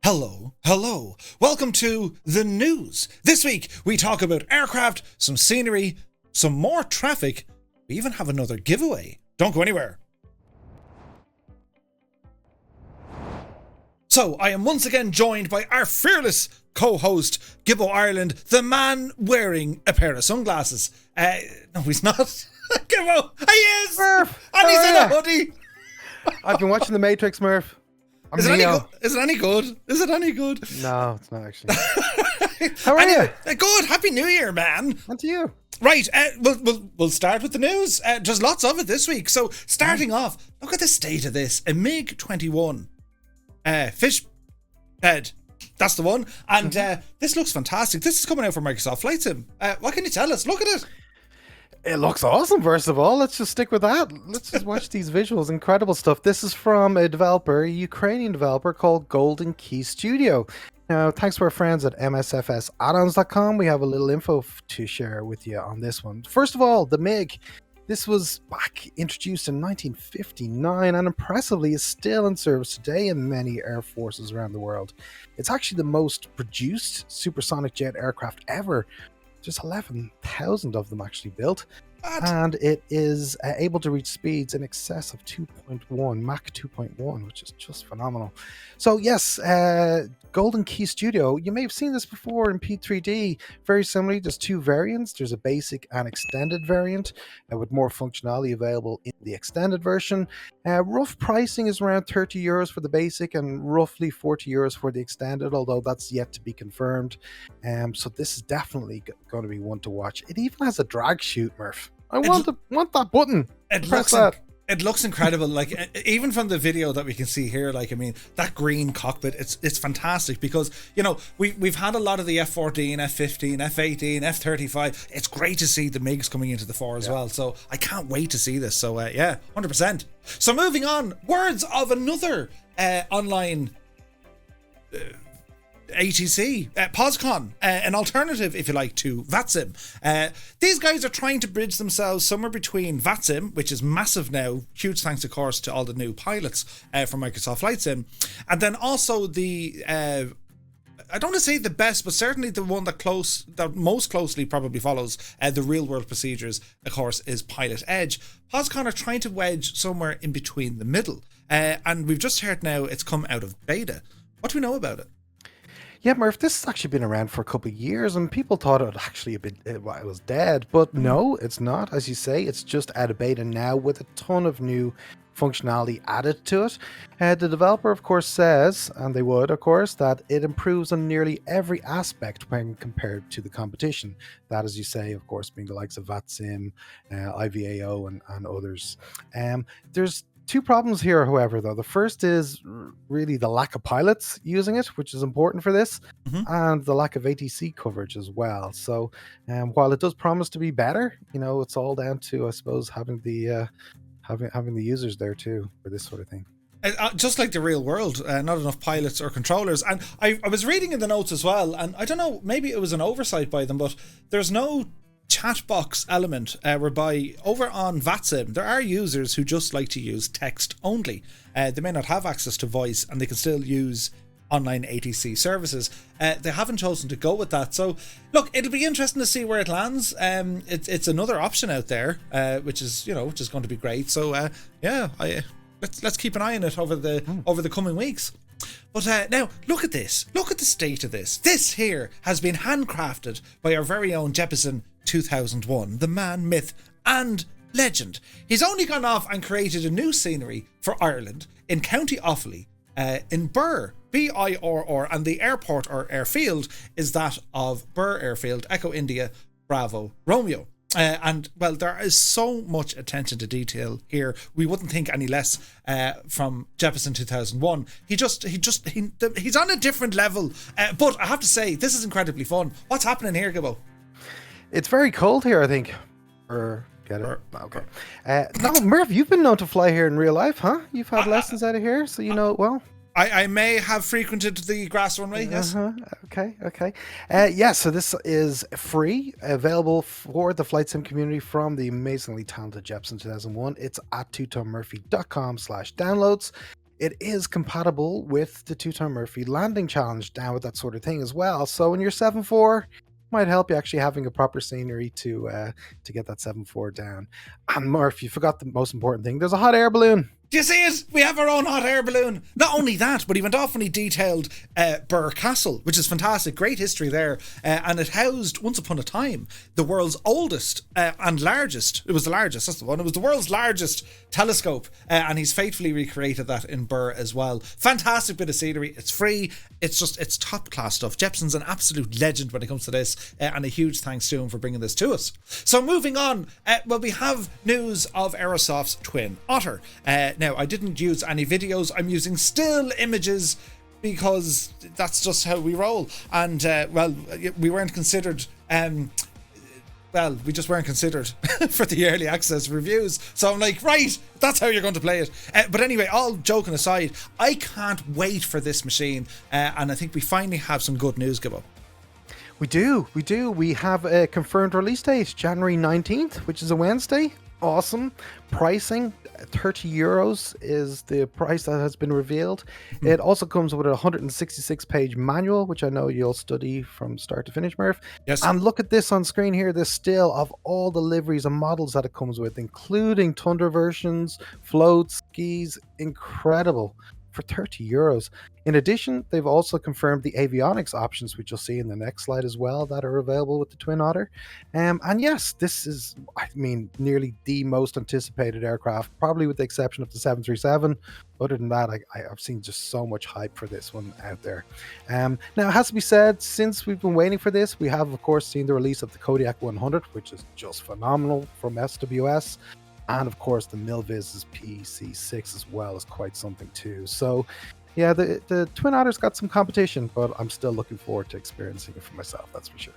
Hello. Welcome to the news. This week, we talk about aircraft, some scenery, some more traffic. We even have another giveaway. Don't go anywhere. So, I am once again joined by our fearless co-host, GibboIreland, the man wearing a pair of sunglasses. No, he's not. Gibbo, he is! Murph! And he's in a hoodie! I've been watching The Matrix, Murph. Is it any good? Is it any good? No, it's not actually. How are you? Good. Happy New Year, man. And to you. Right, we'll start with the news. There's lots of it this week. So, starting off, look at the state of this. A MiG-21 fish head. That's the one. And this looks fantastic. This is coming out from Microsoft Flight Sim. What can you tell us? Look at it. It looks awesome, first of all. Let's just stick with that. Let's just watch these visuals. Incredible stuff. This is from a Ukrainian developer called Golden Key Studio. Now, thanks to our friends at MSFS we have a little info to share with you on this one. First of all, the MiG. This was introduced in 1959 and impressively is still in service today in many air forces around the world. It's actually the most produced supersonic jet aircraft ever. Just 11,000 of them actually built. And it is able to reach speeds in excess of 2.1, Mach 2.1, which is just phenomenal. So yes, Golden Key Studio, you may have seen this before in P3D. Very similarly, there's two variants. There's a basic and extended variant with more functionality available in the extended version. Rough pricing is around €30 for the basic and roughly €40 for the extended, although that's yet to be confirmed. So this is definitely going to be one to watch. It even has a drag chute, Murph. I want that button. It looks incredible. Like, even from the video that we can see here, like, I mean, that green cockpit, it's fantastic because, you know, we've had a lot of the F-14, F-15, F-18, F-35. It's great to see the MiGs coming into the fore as well. So I can't wait to see this. So yeah, 100%. So moving on, words of another online ATC, Podscon, an alternative, if you like, to VATSIM. These guys are trying to bridge themselves somewhere between VATSIM, which is massive now, huge thanks, of course, to all the new pilots from Microsoft Flight Sim, and then also the, I don't want to say the best, but certainly the one that most closely probably follows the real-world procedures, of course, is Pilot Edge. Podscon are trying to wedge somewhere in between the middle, and we've just heard now it's come out of beta. What do we know about it? Yeah, Murph, this has actually been around for a couple of years and people thought it actually it was dead, but no, it's not. As you say, it's just out of beta now with a ton of new functionality added to it. The developer, of course, says, and they would, of course, that it improves on nearly every aspect when compared to the competition. That, as you say, of course, being the likes of VATSIM, IVAO, and others. There's two problems here, however, though. The first is really the lack of pilots using it, which is important for this, and the lack of ATC coverage as well. So while it does promise to be better, you know, it's all down to, I suppose, having the having the users there too for this sort of thing. Just like the real world, not enough pilots or controllers. And I was reading in the notes as well, and I don't know, maybe it was an oversight by them, but there's no chat box element whereby over on VATSIM there are users who just like to use text only. They may not have access to voice and they can still use online ATC services. They haven't chosen to go with that. So look, it'll be interesting to see where it lands. It's another option out there, which is going to be great. So yeah, let's keep an eye on it over the coming weeks. But now, look at this. Look at the state of this. This here has been handcrafted by our very own Jeppesen 2001, the man, myth, and legend. He's only gone off and created a new scenery for Ireland in County Offaly, in Birr, B-I-R-R, and the airport or airfield is that of Birr Airfield, Echo India, Bravo, Romeo. And well, there is so much attention to detail here. We wouldn't think any less from Jeppesen 2001. He's on a different level. But I have to say, this is incredibly fun. What's happening here, Gibbo? It's very cold here, I think. Get it? Okay. No, Murph, you've been known to fly here in real life, huh? You've had lessons out of here, so you know it well. I may have frequented the grass runway, yes. Okay. Yeah, so this is free, available for the flight sim community from the amazingly talented Jeppesen 2001. It's at twotonmurphy.com/downloads. it is compatible with the 2-ton Murphy landing challenge down with that sort of thing as well. So when you're 7.4, might help you actually having a proper scenery to get that 7.4 down. And Murph, you forgot the most important thing. There's a hot air balloon. Do you see it? We have our own hot air balloon. Not only that, but he went off and he detailed Birr Castle, which is fantastic. Great history there. And it housed, once upon a time, the world's oldest and largest. It was the largest, that's the one. It was the world's largest telescope. And he's faithfully recreated that in Birr as well. Fantastic bit of scenery. It's free. It's top class stuff. Jepson's an absolute legend when it comes to this. And a huge thanks to him for bringing this to us. So moving on, we have news of Aerosoft's twin, Otter. Now, I didn't use any videos. I'm using still images because that's just how we roll. And, we weren't considered... we just weren't considered for the early access reviews. So I'm like, right, that's how you're going to play it. But anyway, all joking aside, I can't wait for this machine. And I think we finally have some good news, Gibbo. We do. We have a confirmed release date, January 19th, which is a Wednesday. Awesome. Pricing, €30 is the price that has been revealed. It also comes with a 166-page manual, which I know you'll study from start to finish, Murph. Yes. And look at this on screen here, the still of all the liveries and models that it comes with, including Tundra versions, floats, skis. Incredible. For €30. In addition, they've also confirmed the avionics options, which you'll see in the next slide as well, that are available with the Twin Otter. And yes, this is, nearly the most anticipated aircraft, probably with the exception of the 737. Other than that, I've seen just so much hype for this one out there. Now, it has to be said, since we've been waiting for this, we have, of course, seen the release of the Kodiak 100, which is just phenomenal from SWS. And of course, the Milviz's PC6 as well is quite something too. So, yeah, the Twin Otter's got some competition, but I'm still looking forward to experiencing it for myself. That's for sure.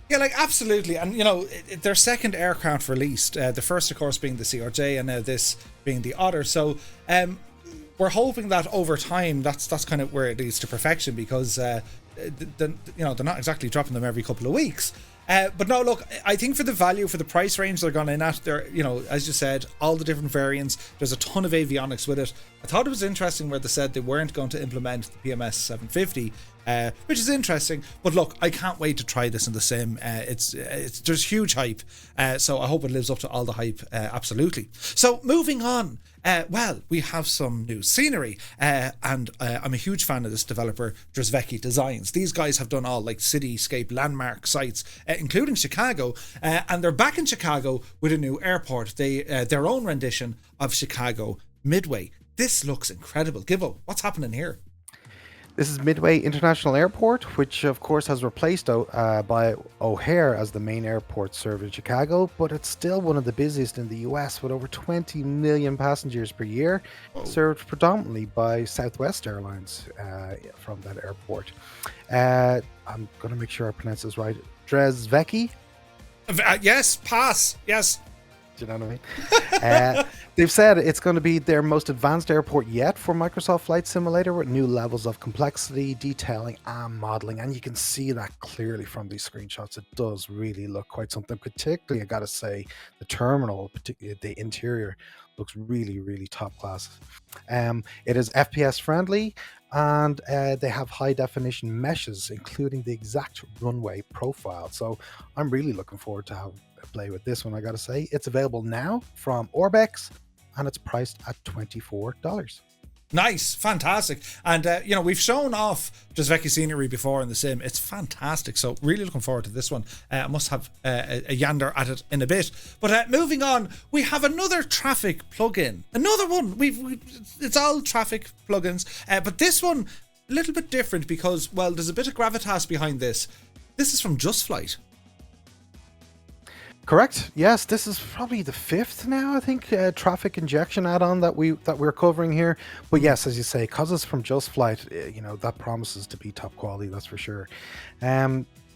Yeah, absolutely. And, their second aircraft released, the first, of course, being the CRJ, and now this being the Otter. So, we're hoping that over time, that's kind of where it leads to perfection, because, they're not exactly dropping them every couple of weeks. But no, look, I think for the value, for the price range they're going in at, they're, as you said, all the different variants, there's a ton of avionics with it. I thought it was interesting where they said they weren't going to implement the PMS 750, which is interesting. But look, I can't wait to try this in the sim. There's huge hype, so I hope it lives up to all the hype, absolutely. So moving on. We have some new scenery, and I'm a huge fan of this developer, Drzewiecki Designs. These guys have done all cityscape landmark sites, including Chicago, and they're back in Chicago with a new airport. Their own rendition of Chicago Midway. This looks incredible. Gibbo, what's happening here? This is Midway International Airport, which of course has replaced by O'Hare as the main airport serving Chicago, but it's still one of the busiest in the US with over 20 million passengers per year, served predominantly by Southwest Airlines from that airport. I'm going to make sure I pronounce this right. Drzewiecki? Yes, pass. Yes. Do you know what I mean? They've said it's going to be their most advanced airport yet for Microsoft Flight Simulator, with new levels of complexity, detailing, and modeling. And you can see that clearly from these screenshots. It does really look quite something. Particularly, I got to say, the terminal, particularly the interior, looks really, really top class. It is FPS friendly, and they have high definition meshes, including the exact runway profile. So I'm really looking forward to how play with this one. I gotta say, it's available now from Orbex, and it's priced at $24. Nice, fantastic. And we've shown off Drzewiecki scenery before in the sim. It's fantastic, so really looking forward to this one. I must have a yander at it in a bit. But moving on, we have another traffic plugin, another one. It's all traffic plugins, but this one a little bit different because, well, there's a bit of gravitas behind this. This is from Just Flight. Correct. Yes, this is probably the fifth now, I think, traffic injection add-on that we're covering here. But yes, as you say, because it's from Just Flight, that promises to be top quality, that's for sure.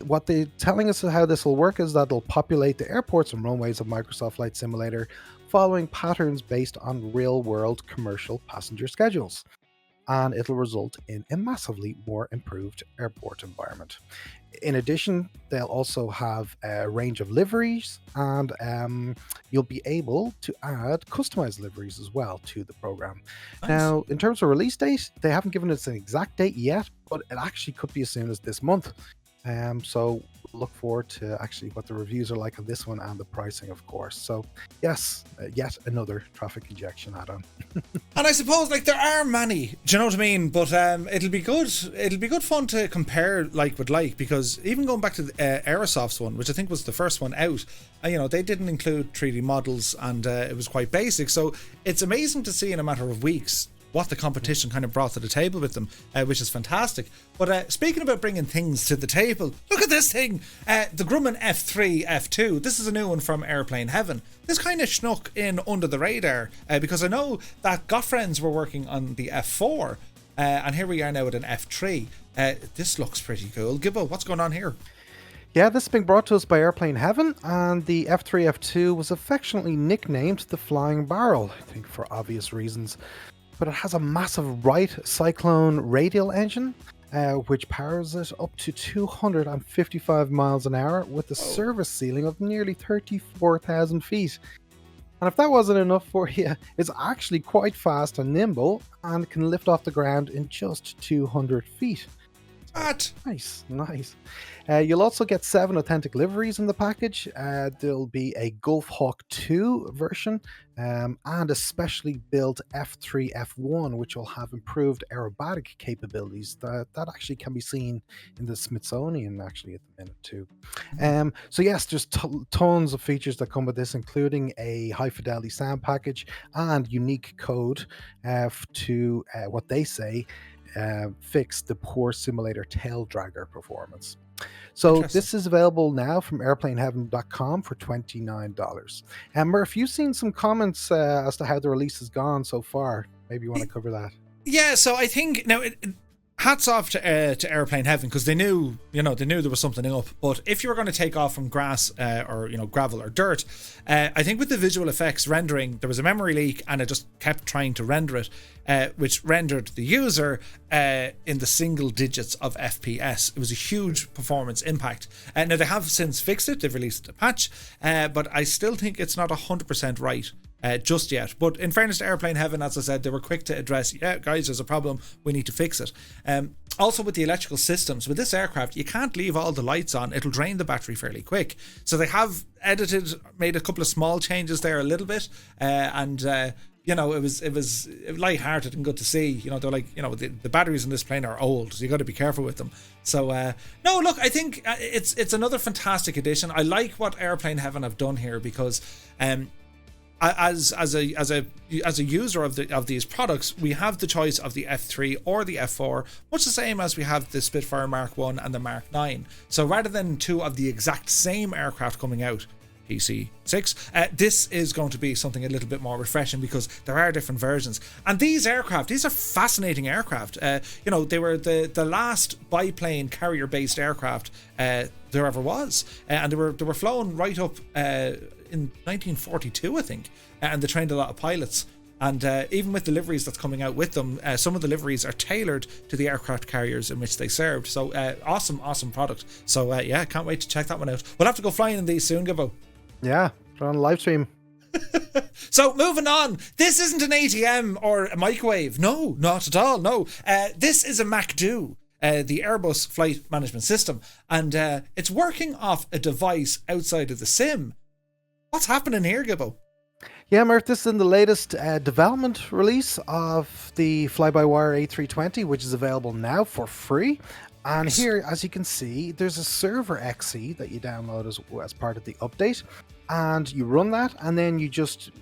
What they're telling us how this will work is that it'll populate the airports and runways of Microsoft Flight Simulator following patterns based on real-world commercial passenger schedules. And it'll result in a massively more improved airport environment. In addition, they'll also have a range of liveries, and you'll be able to add customized liveries as well to the program. Nice. Now, in terms of release date, they haven't given us an exact date yet, but it actually could be as soon as this month. So look forward to actually what the reviews are like on this one and the pricing, of course. So yes, yet another traffic injection add-on. And I suppose like there are many, do you know what I mean? But it'll be good fun to compare like with like, because even going back to the Aerosoft's one, which I think was the first one out, they didn't include 3D models, and it was quite basic. So it's amazing to see in a matter of weeks what the competition kind of brought to the table with them, which is fantastic. But speaking about bringing things to the table, look at this thing, the Grumman F3 F2. This is a new one from Airplane Heaven. This kind of snuck in under the radar because I know that Gottfriends were working on the F4, and here we are now with an F3. This looks pretty cool. Gibbo, what's going on here? Yeah, this has been brought to us by Airplane Heaven, and the F3 F2 was affectionately nicknamed the Flying Barrel, I think for obvious reasons. But it has a massive Wright Cyclone radial engine, which powers it up to 255 miles an hour with a service ceiling of nearly 34,000 feet. And if that wasn't enough for you, it's actually quite fast and nimble and can lift off the ground in just 200 feet. What? Nice. You'll also get 7 authentic liveries in the package. There'll be a Gulf Hawk 2 version and a specially built F3 F1, which will have improved aerobatic capabilities that actually can be seen in the Smithsonian actually at the minute too. So yes, there's tons of features that come with this, including a high fidelity sound package and unique code to what they say fix the poor simulator tail dragger performance. So this is available now from airplaneheaven.com for $29. And Murph, you've seen some comments as to how the release has gone so far. Maybe you want to cover that. Yeah, so I think now hats off to Airplane Heaven, because they knew there was something up. But if you were going to take off from grass or gravel or dirt, I think with the visual effects rendering, there was a memory leak and it just kept trying to render it, which rendered the user in the single digits of FPS. It was a huge performance impact. Now they have since fixed it. They've released a patch, but I still think it's not 100% right just yet. But in fairness to Airplane Heaven, as I said, they were quick to address, yeah guys, there's a problem, we need to fix it. Also with the electrical systems, with this aircraft, you can't leave all the lights on, it'll drain the battery fairly quick. So they have made a couple of small changes there a little bit, and it was lighthearted and good to see. They're like, the batteries in this plane are old, so you got to be careful with them. So no, look, I think it's another fantastic addition. I like what Airplane Heaven have done here, because as a user of these products, we have the choice of the F3 or the F4, much the same as we have the Spitfire Mark 1 and the Mark 9. So rather than two of the exact same aircraft coming out, PC6, this is going to be something a little bit more refreshing, because there are different versions. And these are fascinating aircraft. They were the last biplane carrier based aircraft there ever was, and they were flown right up in 1942, I think, and they trained a lot of pilots. And even with the liveries that's coming out with them, some of the liveries are tailored to the aircraft carriers in which they served. So awesome product. So can't wait to check that one out. We'll have to go flying in these soon, Gibbo. Yeah, on live stream. So moving on, this isn't an ATM or a microwave. No, not at all. No, this is a MacDo, the Airbus Flight Management System, and it's working off a device outside of the sim. What's happening here, Gibbo? Yeah, Murph, this is in the latest development release of the FlyByWire A320, which is available now for free. And here, as you can see, there's a server XE that you download as part of the update, and you run that, and then you just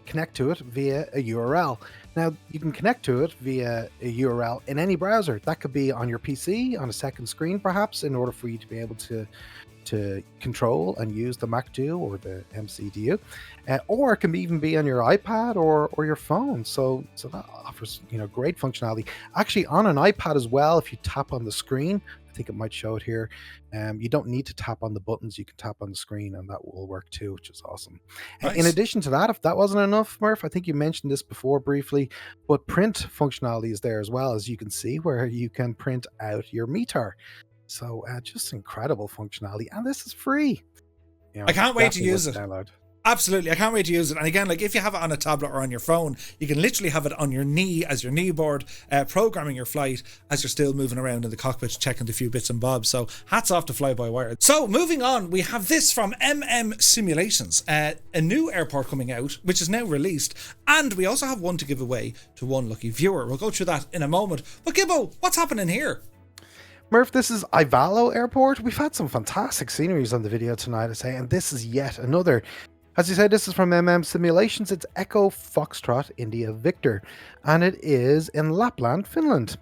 connect to it via a URL. Now, you can connect to it via a URL in any browser. That could be on your PC, on a second screen perhaps, in order for you to be able to control and use the MacDo or the MCDU, or it can even be on your iPad or your phone. So that offers great functionality. Actually, on an iPad as well, if you tap on the screen, I think it might show it here. You don't need to tap on the buttons; you can tap on the screen, and that will work too, which is awesome. Nice. In addition to that, if that wasn't enough, Murph, I think you mentioned this before briefly, but print functionality is there as well, as you can see, where you can print out your METAR. So just incredible functionality, and this is free. You know, I can't wait to use it. Download. Absolutely, I can't wait to use it. And again, like if you have it on a tablet or on your phone, you can literally have it on your knee as your knee board, programming your flight as you're still moving around in the cockpit, checking the few bits and bobs. So hats off to FlyByWire. So moving on, we have this from Simulations, a new airport coming out, which is now released. And we also have one to give away to one lucky viewer. We'll go through that in a moment. But Gibbo, what's happening here? Murph, this is Ivalo Airport. We've had some fantastic sceneries on the video tonight, I say, and this is yet another. As you said, this is from Simulations. It's Echo Foxtrot India Victor, and it is in Lapland, Finland.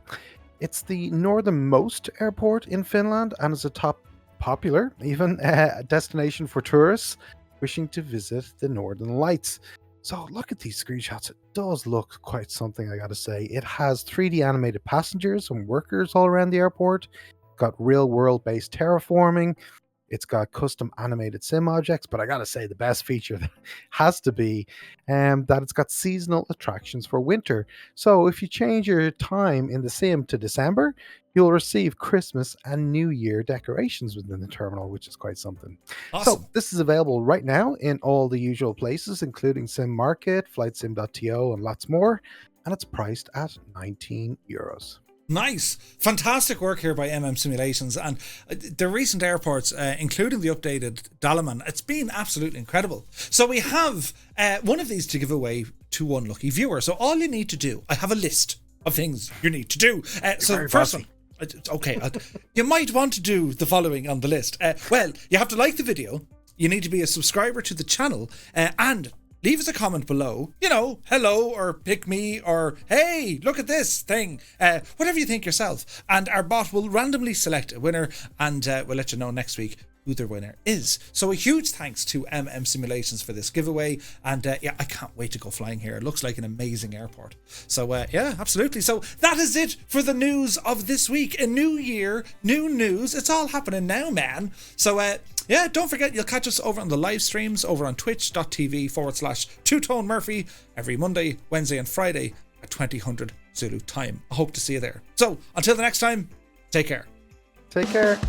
It's the northernmost airport in Finland and is a top popular, even destination for tourists wishing to visit the Northern Lights. So look at these screenshots. It does look quite something, I gotta say. It has 3D animated passengers and workers all around the airport. Got real world based terraforming. It's got custom animated sim objects, but I gotta say the best feature has to be that it's got seasonal attractions for winter. So if you change your time in the sim to December, you'll receive Christmas and New Year decorations within the terminal, which is quite something. Awesome. So this is available right now in all the usual places, including Sim Market, FlightSim.to, and lots more. And it's priced at €19. Nice. Fantastic work here by Simulations, and the recent airports, including the updated Dalaman, it's been absolutely incredible. So we have one of these to give away to one lucky viewer. So all you need to do, I have a list of things you need to do. So first one, okay, you might want to do the following on the list. Well, you have to like the video, you need to be a subscriber to the channel, and leave us a comment below, you know, hello or pick me or hey, look at this thing, whatever you think yourself. And our bot will randomly select a winner, and we'll let you know next week who their winner is. So a huge thanks to Simulations for this giveaway, and yeah, I can't wait to go flying here. It looks like an amazing airport. So yeah, absolutely. So that is it for the news of this week. A new year, new news. It's all happening now, man. So yeah, don't forget, you'll catch us over on the live streams over on twitch.tv/Two-Tone Murphy every Monday, Wednesday and Friday at 2000 Zulu time. I hope to see you there. So until the next time, take care. Take care.